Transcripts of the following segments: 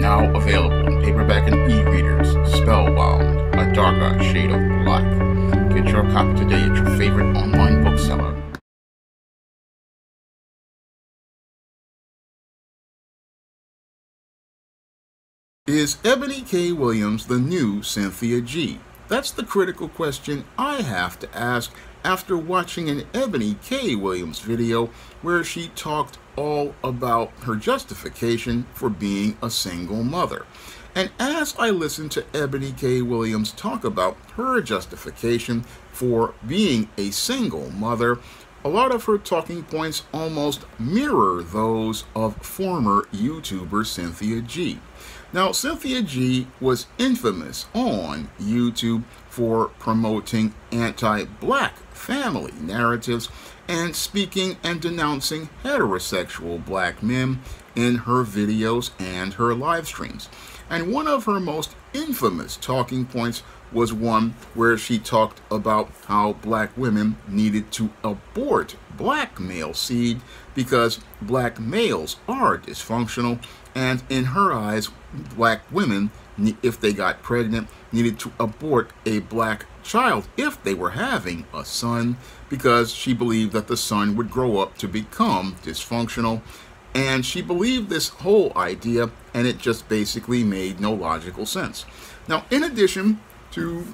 Now available in paperback and e-readers. Spellbound, A Darker Shade of Black. Get your copy today at your favorite online bookseller. Is Eboni K. Williams the new Cynthia G? That's the critical question I have to ask after watching an Eboni K. Williams video where she talked all about her justification for being a single mother. And as I listened to Eboni K. Williams talk about her justification for being a single mother, a lot of her talking points almost mirror those of former YouTuber Cynthia G. Now, Cynthia G was infamous on YouTube for promoting anti-black family narratives and speaking and denouncing heterosexual black men in her videos and her live streams. And one of her most infamous talking points was one where she talked about how black women needed to abort black male seed because black males are dysfunctional, and in her eyes, black women, if they got pregnant, needed to abort a black child if they were having a son, because she believed that the son would grow up to become dysfunctional. And she believed this whole idea, and it just basically made no logical sense. Now, in addition to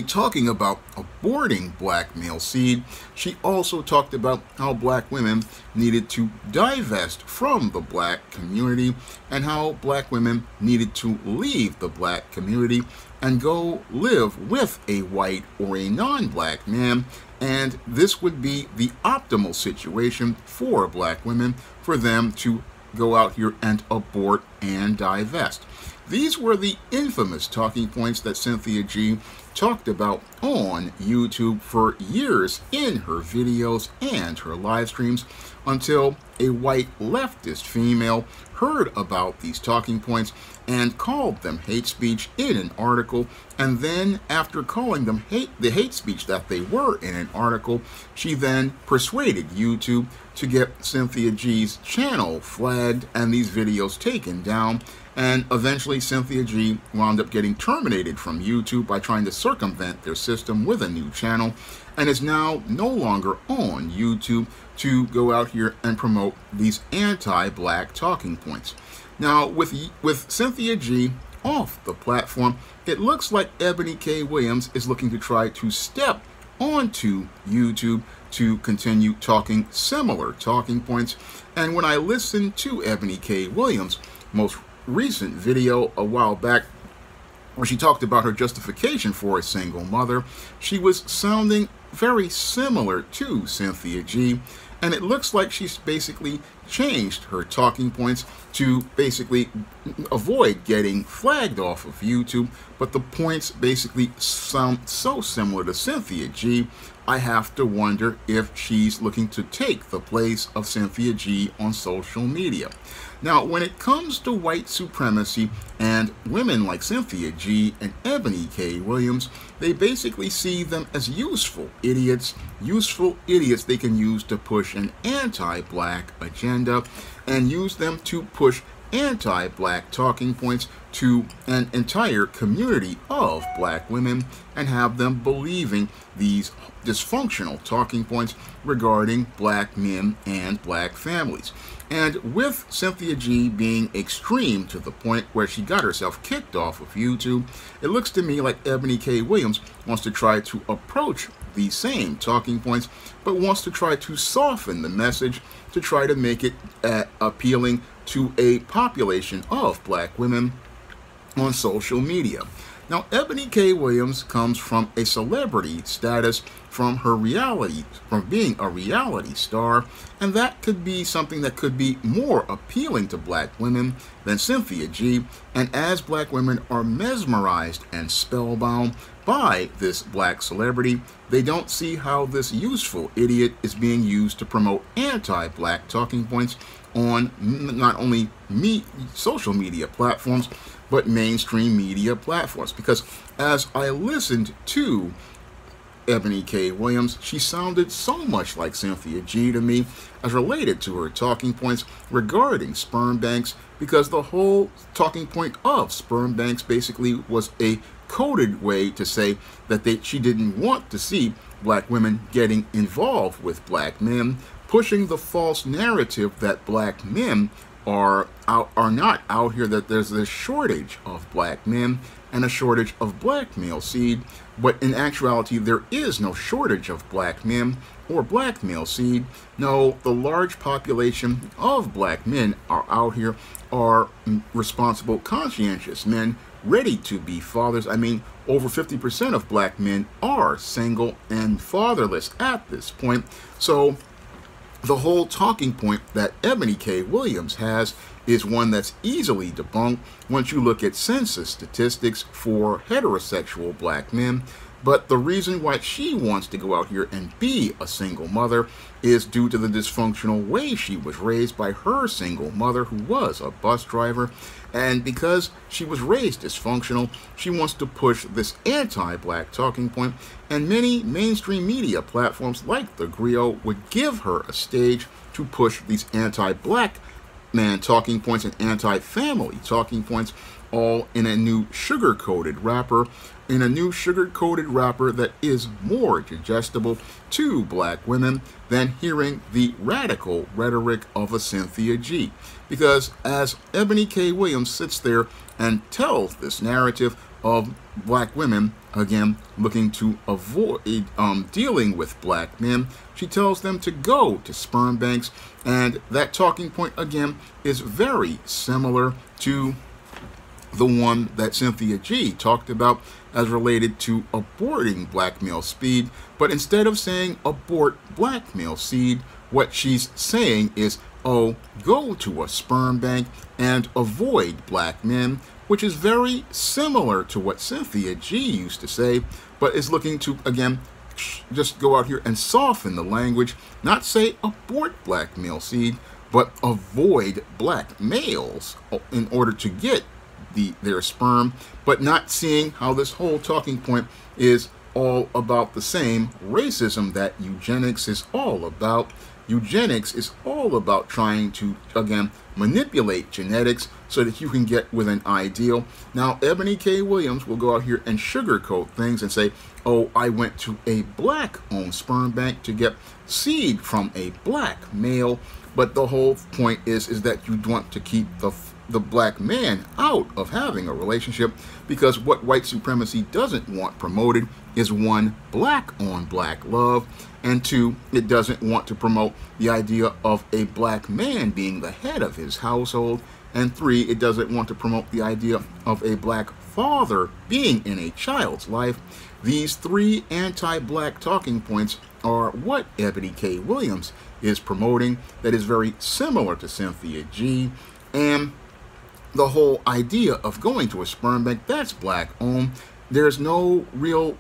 talking about aborting black male seed, she also talked about how black women needed to divest from the black community and how black women needed to leave the black community and go live with a white or a non-black man, and this would be the optimal situation for black women, for them to go out here and abort and divest. These were the infamous talking points that Cynthia G talked about on YouTube for years in her videos and her live streams, until a white leftist female heard about these talking points and called them hate speech in an article. And then, after calling them the hate speech that they were in an article, she then persuaded YouTube to get Cynthia G's channel flagged and these videos taken down. And eventually Cynthia G wound up getting terminated from YouTube by trying to circumvent their system with a new channel, and is now no longer on YouTube to go out here and promote these anti-black talking points. Now, with Cynthia G off the platform, it looks like Eboni K. Williams is looking to try to step onto YouTube to continue talking similar talking points. And when I listened to Eboni K. Williams' most recent video a while back, where she talked about her justification for a single mother, she was sounding very similar to Cynthia G, and it looks like she's basically changed her talking points to basically avoid getting flagged off of YouTube, but the points basically sound so similar to Cynthia G, I have to wonder if she's looking to take the place of Cynthia G on social media. Now, when it comes to white supremacy and women like Cynthia G and Eboni K. Williams, they basically see them as useful idiots they can use to push an anti-black agenda and use them to push anti-black talking points to an entire community of black women and have them believing these dysfunctional talking points regarding black men and black families. And with Cynthia G being extreme to the point where she got herself kicked off of YouTube, it looks to me like Eboni K. Williams wants to try to approach these same talking points, but wants to try to soften the message to try to make it appealing to a population of black women on social media. Now, Eboni K. Williams comes from a celebrity status from being a reality star, and that could be something that could be more appealing to black women than Cynthia G. And as black women are mesmerized and spellbound by this black celebrity, they don't see how this useful idiot is being used to promote anti-black talking points on not only social media platforms, but mainstream media platforms. Because as I listened to Eboni K. Williams, she sounded so much like Cynthia G to me as related to her talking points regarding sperm banks, because the whole talking point of sperm banks basically was a coded way to say that she didn't want to see black women getting involved with black men, pushing the false narrative that black men are not out here, that there's a shortage of black men and a shortage of black male seed. But in actuality, there is no shortage of black men or black male seed. No, the large population of black men are out here, are responsible, conscientious men ready to be fathers. I mean, over 50% of black men are single and fatherless at this point. So the whole talking point that Eboni K. Williams has is one that's easily debunked once you look at census statistics for heterosexual black men. But the reason why she wants to go out here and be a single mother is due to the dysfunctional way she was raised by her single mother, who was a bus driver. And because she was raised dysfunctional, she wants to push this anti-black talking point, and many mainstream media platforms like the Griot would give her a stage to push these anti-black man talking points and anti-family talking points, all in a new sugar-coated wrapper, that is more digestible to black women than hearing the radical rhetoric of a Cynthia G. Because as Eboni K. Williams sits there and tells this narrative of black women, again, looking to avoid dealing with black men, she tells them to go to sperm banks, and that talking point, again, is very similar to the one that Cynthia G talked about as related to aborting black male seed. But instead of saying abort black male seed, what she's saying is, oh, go to a sperm bank and avoid black men, which is very similar to what Cynthia G used to say, but is looking to, again, just go out here and soften the language, not say abort black male seed, but avoid black males in order to get their sperm, but not seeing how this whole talking point is all about the same racism that eugenics is all about. Eugenics is all about trying to, again, manipulate genetics so that you can get with an ideal. Now, Eboni K. Williams will go out here and sugarcoat things and say, oh, I went to a black-owned sperm bank to get seed from a black male. But the whole point is that you want to keep the black man out of having a relationship, because what white supremacy doesn't want promoted is, one, black on black love, and two, it doesn't want to promote the idea of a black man being the head of his household, and three, it doesn't want to promote the idea of a black father being in a child's life. These three anti-black talking points are what Eboni K. Williams is promoting, that is very similar to Cynthia G. And the whole idea of going to a sperm bank that's black owned, there's no real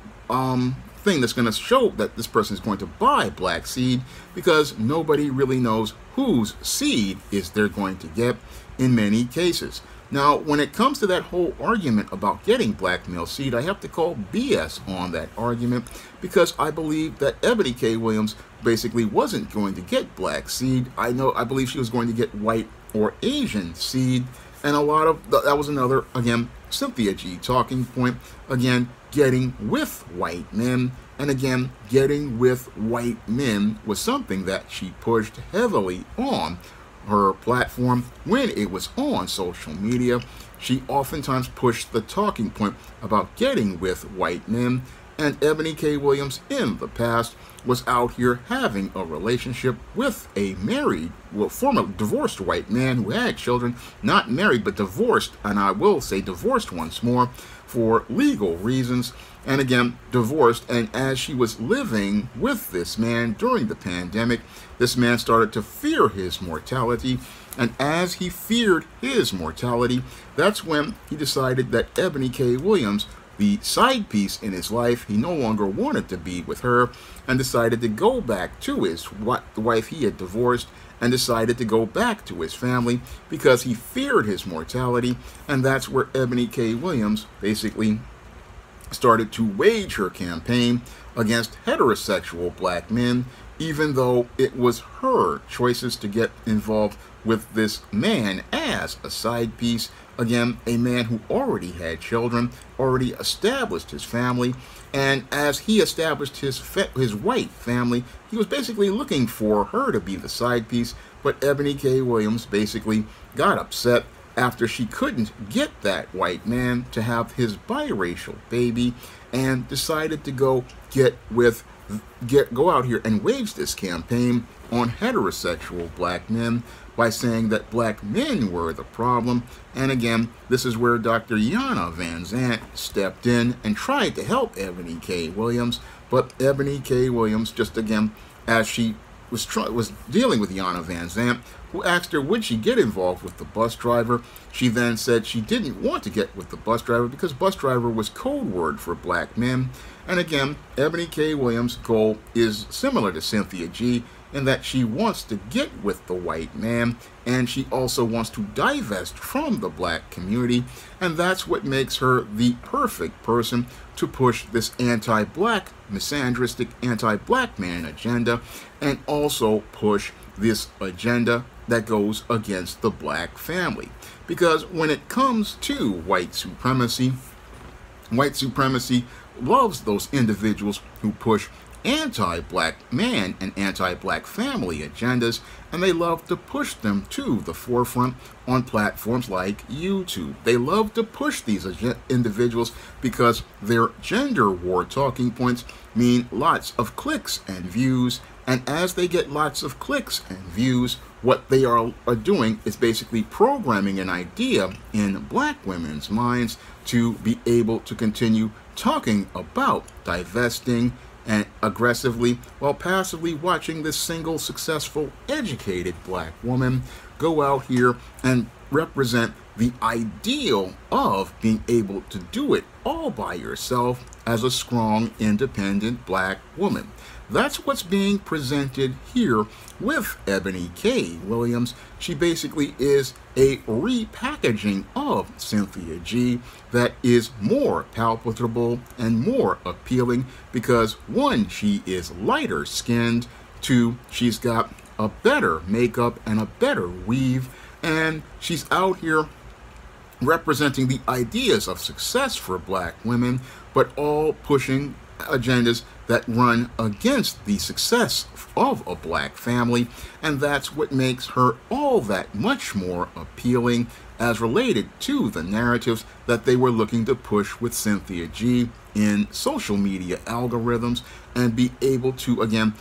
thing that's going to show that this person is going to buy black seed, because nobody really knows whose seed is they're going to get in many cases. Now, when it comes to that whole argument about getting black male seed, I have to call BS on that argument, because I believe that Eboni K. Williams basically wasn't going to get black seed. I believe she was going to get white or Asian seed, and a lot of that was another, again, Cynthia G talking point, again, getting with white men. And again, getting with white men was something that she pushed heavily on her platform when it was on social media. She oftentimes pushed the talking point about getting with white men, and Eboni K. Williams in the past was out here having a relationship with a married, well, former divorced white man who had children, not married but divorced, and I will say divorced once more for legal reasons, and again, divorced. And as she was living with this man during the pandemic, this man started to fear his mortality, and as he feared his mortality, that's when he decided that Eboni K. Williams, the side piece in his life, he no longer wanted to be with her, and decided to go back to the wife he had divorced, and decided to go back to his family because he feared his mortality. And that's where Eboni K. Williams basically started to wage her campaign against heterosexual black men, even though it was her choices to get involved with this man as a side piece. Again, a man who already had children, already established his family, and as he established his white family, he was basically looking for her to be the side piece. But Eboni K. Williams basically got upset after she couldn't get that white man to have his biracial baby, and decided to go out here and wage this campaign on heterosexual black men by saying that black men were the problem. And again, this is where Dr. Yana Van Zant stepped in and tried to help Eboni K. Williams. But Eboni K. Williams, just again, as she was dealing with Yana Van Zant, who asked her would she get involved with the bus driver, she then said she didn't want to get with the bus driver because bus driver was code word for black men. And again, Eboni K. Williams' goal is similar to Cynthia G, in that she wants to get with the white man, and she also wants to divest from the black community, and that's what makes her the perfect person to push this anti-black, misandristic, anti-black man agenda, and also push this agenda that goes against the black family. Because when it comes to white supremacy loves those individuals who push anti-black man and anti-black family agendas, and they love to push them to the forefront on platforms like YouTube. They love to push these individuals because their gender war talking points mean lots of clicks and views, and as they get lots of clicks and views, what they are doing is basically programming an idea in black women's minds to be able to continue talking about divesting and aggressively, while passively watching this single successful educated black woman go out here and represent the ideal of being able to do it all by yourself as a strong, independent black woman. That's what's being presented here with Eboni K. Williams. She basically is a repackaging of Cynthia G that is more palpable and more appealing because, one, she is lighter skinned, two, she's got a better makeup and a better weave, and she's out here representing the ideas of success for black women, but all pushing agendas that run against the success of a black family, and that's what makes her all that much more appealing as related to the narratives that they were looking to push with Cynthia G in social media algorithms, and be able to again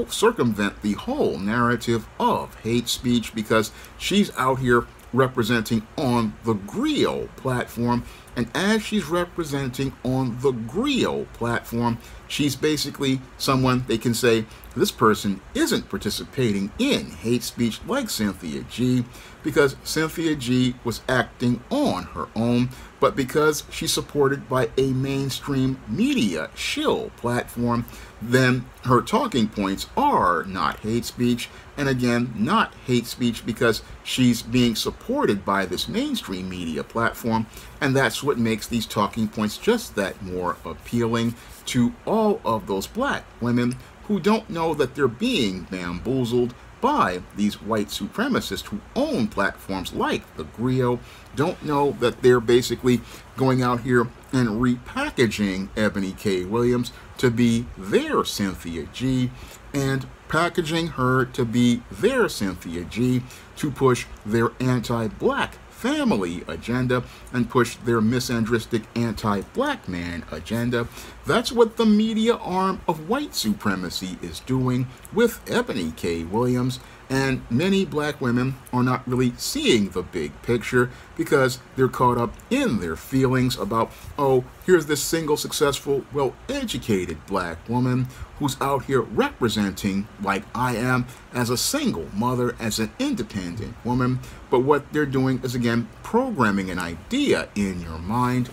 circumvent the whole narrative of hate speech, because she's out here representing on the griot platform, and as she's representing on the griot platform, she's basically someone they can say this person isn't participating in hate speech like Cynthia G, because Cynthia G was acting on her own, but because she's supported by a mainstream media shill platform, then her talking points are not hate speech, and again, not hate speech because she's being supported by this mainstream media platform, and that's what makes these talking points just that more appealing to all of those black women who don't know that they're being bamboozled by these white supremacists who own platforms like the griot, don't know that they're basically going out here and repackaging Eboni K. Williams to be their Cynthia G, and packaging her to be their Cynthia G to push their anti-black family agenda and push their misandristic anti-black man agenda. That's what the media arm of white supremacy is doing with Eboni K. Williams, and many black women are not really seeing the big picture because they're caught up in their feelings about, oh, here's this single successful, well-educated black woman who's out here representing, like I am, as a single mother, as an independent woman. But what they're doing is, again, programming an idea in your mind,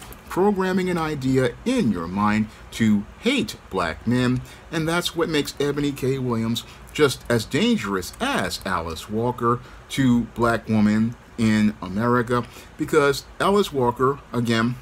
to hate black men, and that's what makes Eboni K. Williams just as dangerous as Alice Walker to black women in America, because Alice Walker, again,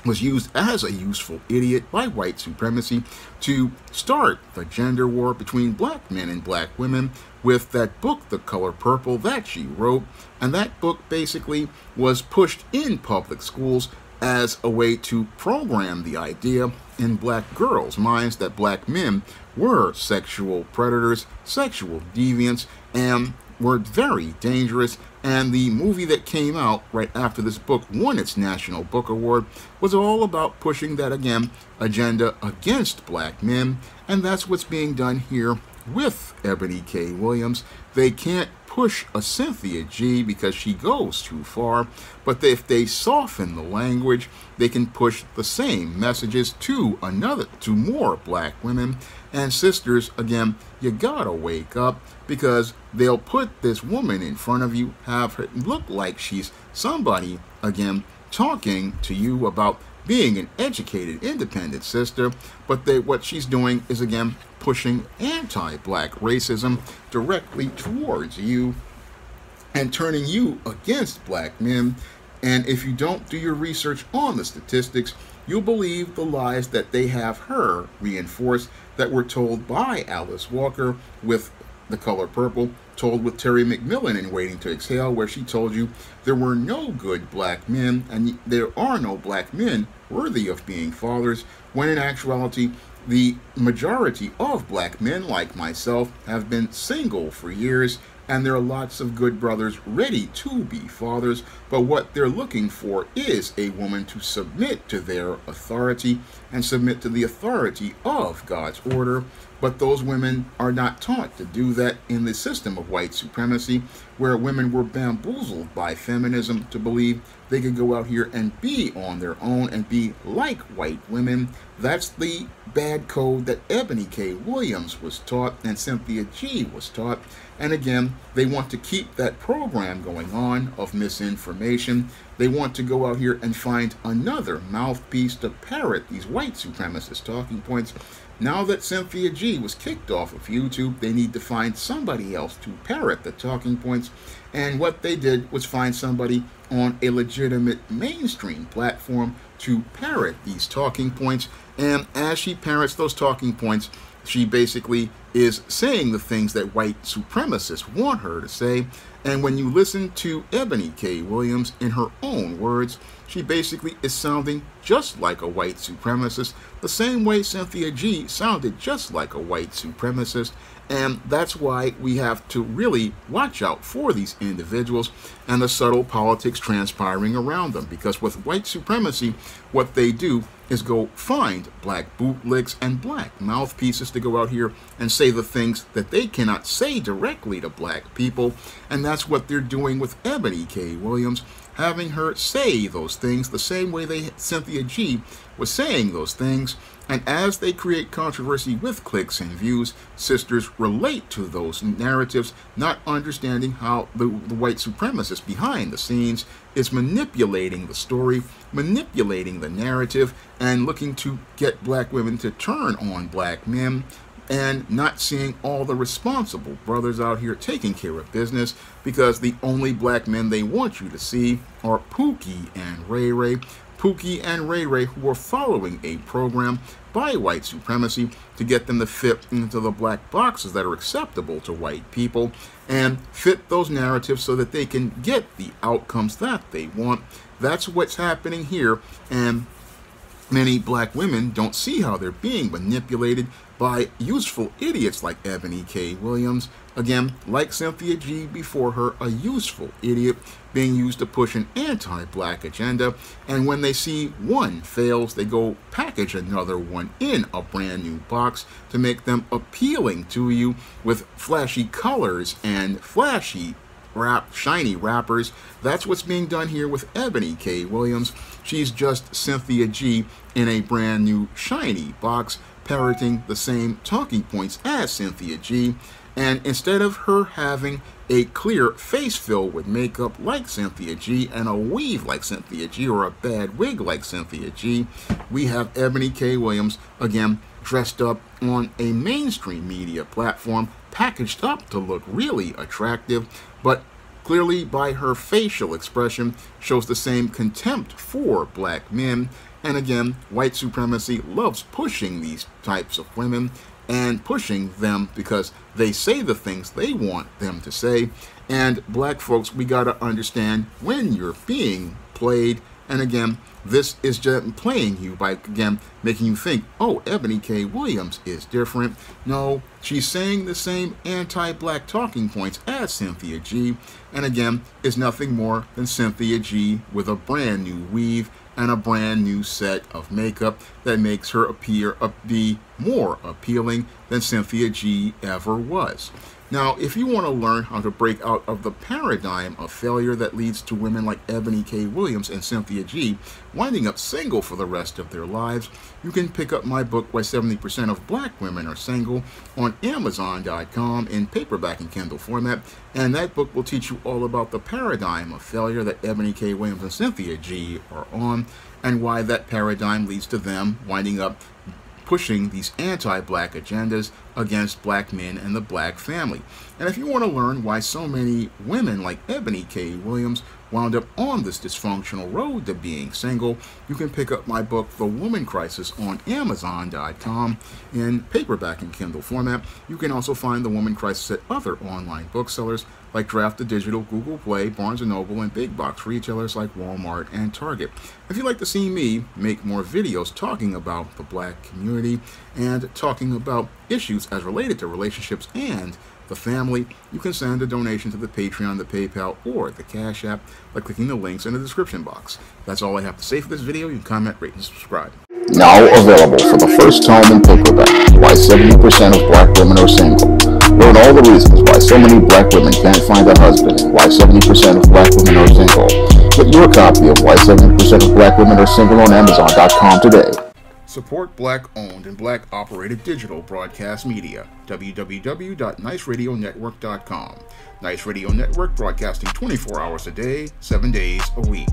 was used as a useful idiot by white supremacy to start the gender war between black men and black women with that book, The Color Purple, that she wrote. And that book basically was pushed in public schools as a way to program the idea in black girls' minds that black men were sexual predators, sexual deviants, and were very dangerous. And the movie that came out right after this book won its National Book Award was all about pushing that, again, agenda against black men. And that's what's being done here with Eboni K. Williams. They can't push a Cynthia G because she goes too far, but if they soften the language, they can push the same messages to more black women. And sisters, again, you gotta wake up, because they'll put this woman in front of you, have her look like she's somebody, again, talking to you about being an educated, independent sister, but what she's doing is, again, pushing anti-black racism directly towards you and turning you against black men. And if you don't do your research on the statistics, you'll believe the lies that they have her reinforce that were told by Alice Walker with The Color Purple, told with Terry McMillan in Waiting to Exhale, where she told you there were no good black men and there are no black men worthy of being fathers, when in actuality the majority of black men like myself have been single for years, and there are lots of good brothers ready to be fathers, but what they're looking for is a woman to submit to their authority and submit to the authority of God's order. But those women are not taught to do that in the system of white supremacy, where women were bamboozled by feminism to believe they could go out here and be on their own and be like white women. That's the bad code that Eboni K. Williams was taught and Cynthia G. was taught. And again, they want to keep that program going on of misinformation. They want to go out here and find another mouthpiece to parrot these white supremacist talking points. Now that Cynthia G. was kicked off of YouTube, they need to find somebody else to parrot the talking points. And what they did was find somebody on a legitimate mainstream platform to parrot these talking points. And as she parrots those talking points, she basically is saying the things that white supremacists want her to say. And when you listen to Eboni K. Williams in her own words, she basically is sounding just like a white supremacist, the same way Cynthia G. sounded just like a white supremacist. And that's why we have to really watch out for these individuals and the subtle politics transpiring around them. Because with white supremacy, what they do is go find black bootlicks and black mouthpieces to go out here and say the things that they cannot say directly to black people. And that's what they're doing with Eboni K. Williams, having her say those things the same way Cynthia G. was saying those things. And as they create controversy with clicks and views, sisters relate to those narratives, not understanding how the white supremacist behind the scenes is manipulating the story, manipulating the narrative, and looking to get black women to turn on black men, and not seeing all the responsible brothers out here taking care of business, because the only black men they want you to see are Pookie and Ray Ray. Pookie and Ray Ray, who are following a program by white supremacy to get them to fit into the black boxes that are acceptable to white people and fit those narratives so that they can get the outcomes that they want. That's what's happening here, and many black women don't see how they're being manipulated by useful idiots like Eboni K. Williams. Again, like Cynthia G. before her, a useful idiot being used to push an anti-black agenda. And when they see one fails, they go package another one in a brand new box to make them appealing to you with flashy colors and flashy shiny wrappers. That's what's being done here with Eboni K. Williams. She's just Cynthia G. in a brand new shiny box, parroting the same talking points as Cynthia G. And instead of her having a clear face fill with makeup like Cynthia G. and a weave like Cynthia G. or a bad wig like Cynthia G., we have Eboni K. Williams, again, dressed up on a mainstream media platform, packaged up to look really attractive, but clearly by her facial expression shows the same contempt for black men. And again, white supremacy loves pushing these types of women and pushing them because they say the things they want them to say. And black folks, we got to understand when you're being played. And again, this is just playing you by, again, making you think, oh, Eboni K. Williams is different. No, she's saying the same anti-black talking points as Cynthia G. And again, is nothing more than Cynthia G with a brand new weave and a brand new set of makeup that makes her be more appealing than Cynthia G ever was. Now, if you want to learn how to break out of the paradigm of failure that leads to women like Eboni K. Williams and Cynthia G winding up single for the rest of their lives, you can pick up my book, Why 70% of Black Women Are Single, on Amazon.com in paperback and Kindle format, and that book will teach you all about the paradigm of failure that Eboni K. Williams and Cynthia G are on, and why that paradigm leads to them winding up pushing these anti-black agendas against black men and the black family. And if you want to learn why so many women like Eboni K. Williams wound up on this dysfunctional road to being single, you can pick up my book, The Woman Crisis, on Amazon.com in paperback and Kindle format. You can also find The Woman Crisis at other online booksellers like Draft the Digital, Google Play, Barnes & Noble, and big box retailers like Walmart and Target. If you'd like to see me make more videos talking about the black community and talking about issues as related to relationships and the family, you can send a donation to the Patreon, the PayPal, or the Cash App by clicking the links in the description box. That's all I have to say for this video. You can comment, rate, and subscribe. Now available for the first time in paperback, Why 70% of Black Women Are Single. Learn all the reasons why so many black women can't find a husband and why 70% of black women are single. Get your copy of Why 70% of Black Women Are Single on Amazon.com today. Support black-owned and black-operated digital broadcast media. www.niceradionetwork.com. Nice Radio Network, broadcasting 24 hours a day, 7 days a week.